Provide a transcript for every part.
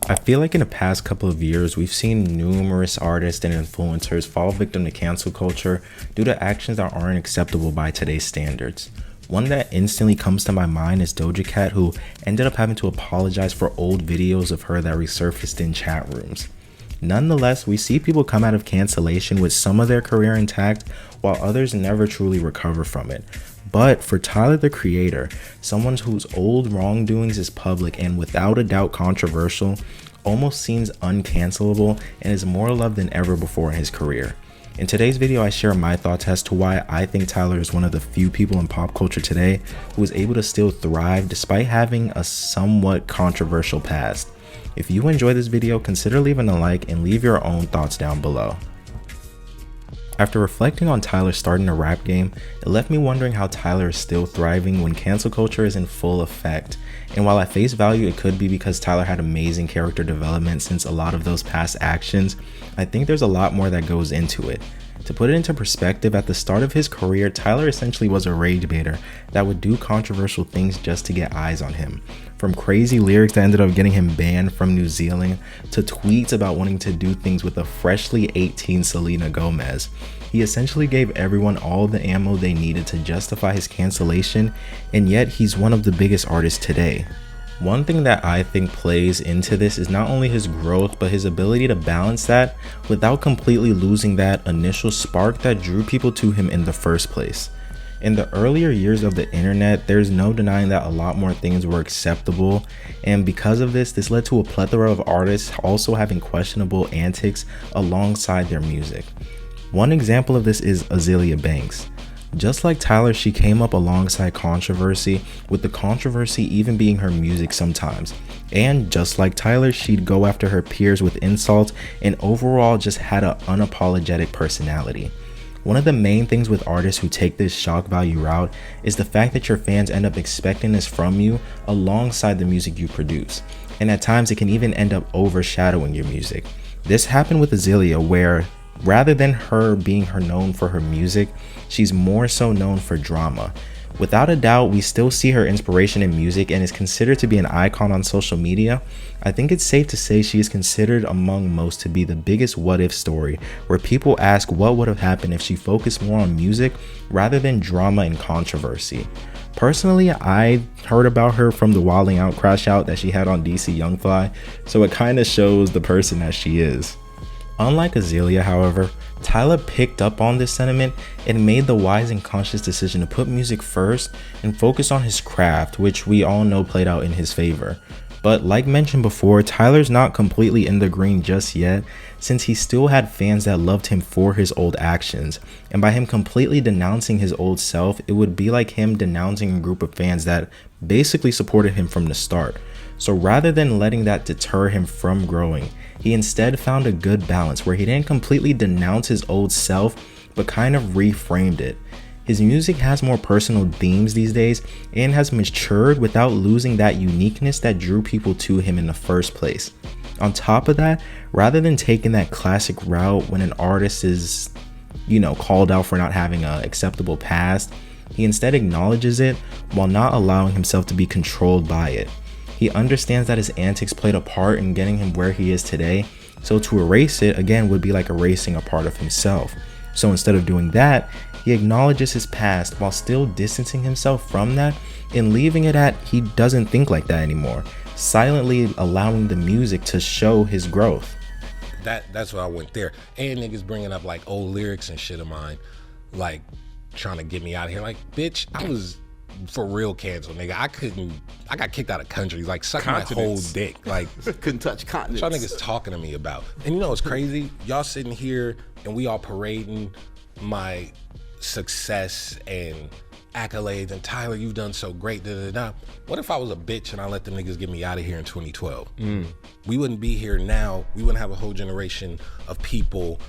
I feel like in the past couple of years, we've seen numerous artists and influencers fall victim to cancel culture due to actions that aren't acceptable by today's standards. One that instantly comes to my mind is Doja Cat, who ended up having to apologize for old videos of her that resurfaced in chat rooms. Nonetheless, we see people come out of cancellation with some of their career intact, while others never truly recover from it. But for Tyler, the Creator, someone whose old wrongdoings is public and without a doubt controversial, almost seems uncancelable and is more loved than ever before in his career. In today's video, I share my thoughts as to why I think Tyler is one of the few people in pop culture today who is able to still thrive despite having a somewhat controversial past. If you enjoy this video, consider leaving a like and leave your own thoughts down below. After reflecting on Tyler starting the rap game, it left me wondering how Tyler is still thriving when cancel culture is in full effect. And while at face value it could be because Tyler had amazing character development since a lot of those past actions, I think there's a lot more that goes into it. To put it into perspective, at the start of his career, Tyler essentially was a rage baiter that would do controversial things just to get eyes on him. From crazy lyrics that ended up getting him banned from New Zealand, to tweets about wanting to do things with a freshly 18 Selena Gomez. He essentially gave everyone all the ammo they needed to justify his cancellation, and yet he's one of the biggest artists today. One thing that I think plays into this is not only his growth, but his ability to balance that without completely losing that initial spark that drew people to him in the first place. In the earlier years of the internet, there's no denying that a lot more things were acceptable, and because of this led to a plethora of artists also having questionable antics alongside their music. One example of this is Aelia Banks. Just like Tyler, she came up alongside controversy, with the controversy even being her music sometimes. And just like Tyler, she'd go after her peers with insults and overall just had an unapologetic personality. One of the main things with artists who take this shock value route is the fact that your fans end up expecting this from you alongside the music you produce. And at times it can even end up overshadowing your music. This happened with Aelia, where rather than her being known for her music, she's more so known for drama. Without a doubt, we still see her inspiration in music and is considered to be an icon on social media. I think it's safe to say she is considered among most to be the biggest what if story, where people ask what would have happened if she focused more on music rather than drama and controversy. Personally, I heard about her from the Wilding Out crash out that she had on DC Young Fly, so it kind of shows the person that she is. Unlike Aelia, however, Tyler picked up on this sentiment and made the wise and conscious decision to put music first and focus on his craft, which we all know played out in his favor. But like mentioned before, Tyler's not completely in the green just yet, since he still had fans that loved him for his old actions, and by him completely denouncing his old self, it would be like him denouncing a group of fans that basically supported him from the start. So rather than letting that deter him from growing, he instead found a good balance where he didn't completely denounce his old self, but kind of reframed it. His music has more personal themes these days and has matured without losing that uniqueness that drew people to him in the first place. On top of that, rather than taking that classic route when an artist is, called out for not having an acceptable past, he instead acknowledges it while not allowing himself to be controlled by it. He understands that his antics played a part in getting him where he is today, so to erase it again would be like erasing a part of himself. So instead of doing that, he acknowledges his past while still distancing himself from that and leaving it at he doesn't think like that anymore, silently allowing the music to show his growth. That's what I went there. And niggas bringing up like old lyrics and shit of mine, like trying to get me out of here. Like, bitch, I was for real canceled, nigga. I got kicked out of countries, like sucking my whole dick. Like, couldn't touch continents. Y'all niggas talking to me about. And you know what's crazy? Y'all sitting here and we all parading my success and accolades and Tyler, you've done so great, What if I was a bitch and I let them niggas get me out of here in 2012? We wouldn't be here now. We wouldn't have a whole generation of people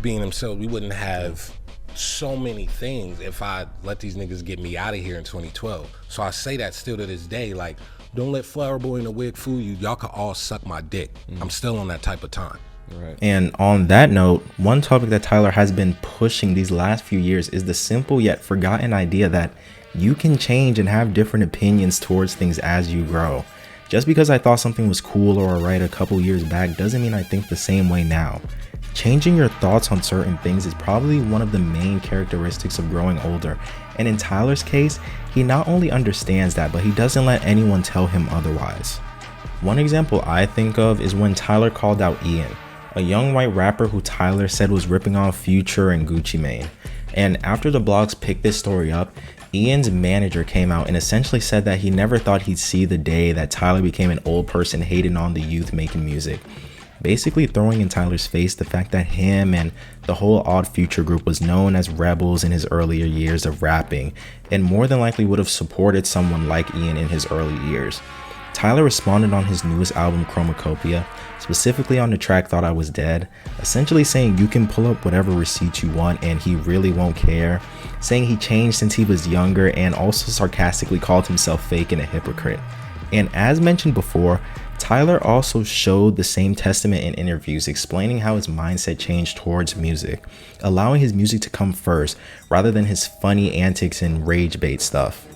being themselves. We wouldn't have so many things if I let these niggas get me out of here in 2012. So I say that still to this day, like, don't let Flower Boy in a wig fool you. Y'all can all suck my dick. I'm still on that type of time. Right. And on that note, one topic that Tyler has been pushing these last few years is the simple yet forgotten idea that you can change and have different opinions towards things as you grow. Just because I thought something was cool or right a couple years back doesn't mean I think the same way now. Changing your thoughts on certain things is probably one of the main characteristics of growing older, and in Tyler's case, he not only understands that, but he doesn't let anyone tell him otherwise. One example I think of is when Tyler called out Ian, a young white rapper who Tyler said was ripping off Future and Gucci Mane. And after the blogs picked this story up, Ian's manager came out and essentially said that he never thought he'd see the day that Tyler became an old person hating on the youth making music. Basically throwing in Tyler's face the fact that him and the whole Odd Future group was known as rebels in his earlier years of rapping, and more than likely would have supported someone like Ian in his early years. Tyler responded on his newest album Chromacopia, specifically on the track Thought I Was Dead, essentially saying you can pull up whatever receipts you want and he really won't care, saying he changed since he was younger, and also sarcastically called himself fake and a hypocrite. And as mentioned before, Tyler also showed the same testament in interviews, explaining how his mindset changed towards music, allowing his music to come first rather than his funny antics and rage bait stuff.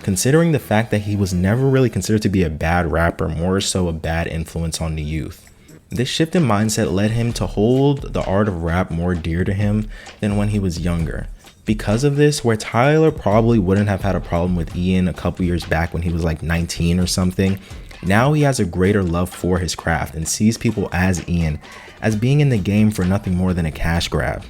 Considering the fact that he was never really considered to be a bad rapper, more so a bad influence on the youth. This shift in mindset led him to hold the art of rap more dear to him than when he was younger. Because of this, where Tyler probably wouldn't have had a problem with Ian a couple years back when he was like 19 or something, now he has a greater love for his craft and sees people as Ian, as being in the game for nothing more than a cash grab.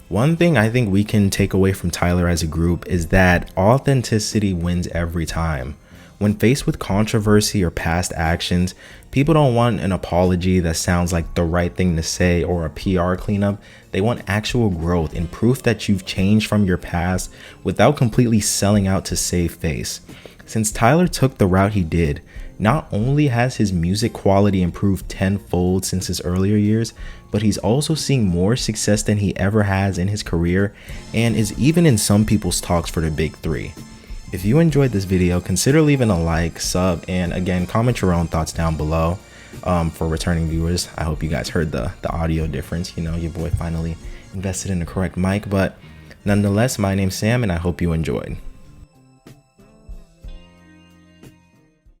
One thing I think we can take away from Tyler as a group is that authenticity wins every time. When faced with controversy or past actions, people don't want an apology that sounds like the right thing to say or a PR cleanup. They want actual growth and proof that you've changed from your past without completely selling out to save face. Since Tyler took the route he did, not only has his music quality improved tenfold since his earlier years, but he's also seeing more success than he ever has in his career and is even in some people's talks for the big three. If you enjoyed this video, consider leaving a like, sub, and again, comment your own thoughts down below. For returning viewers, I hope you guys heard the audio difference. You know, your boy finally invested in the correct mic, but nonetheless, my name's Sam and I hope you enjoyed.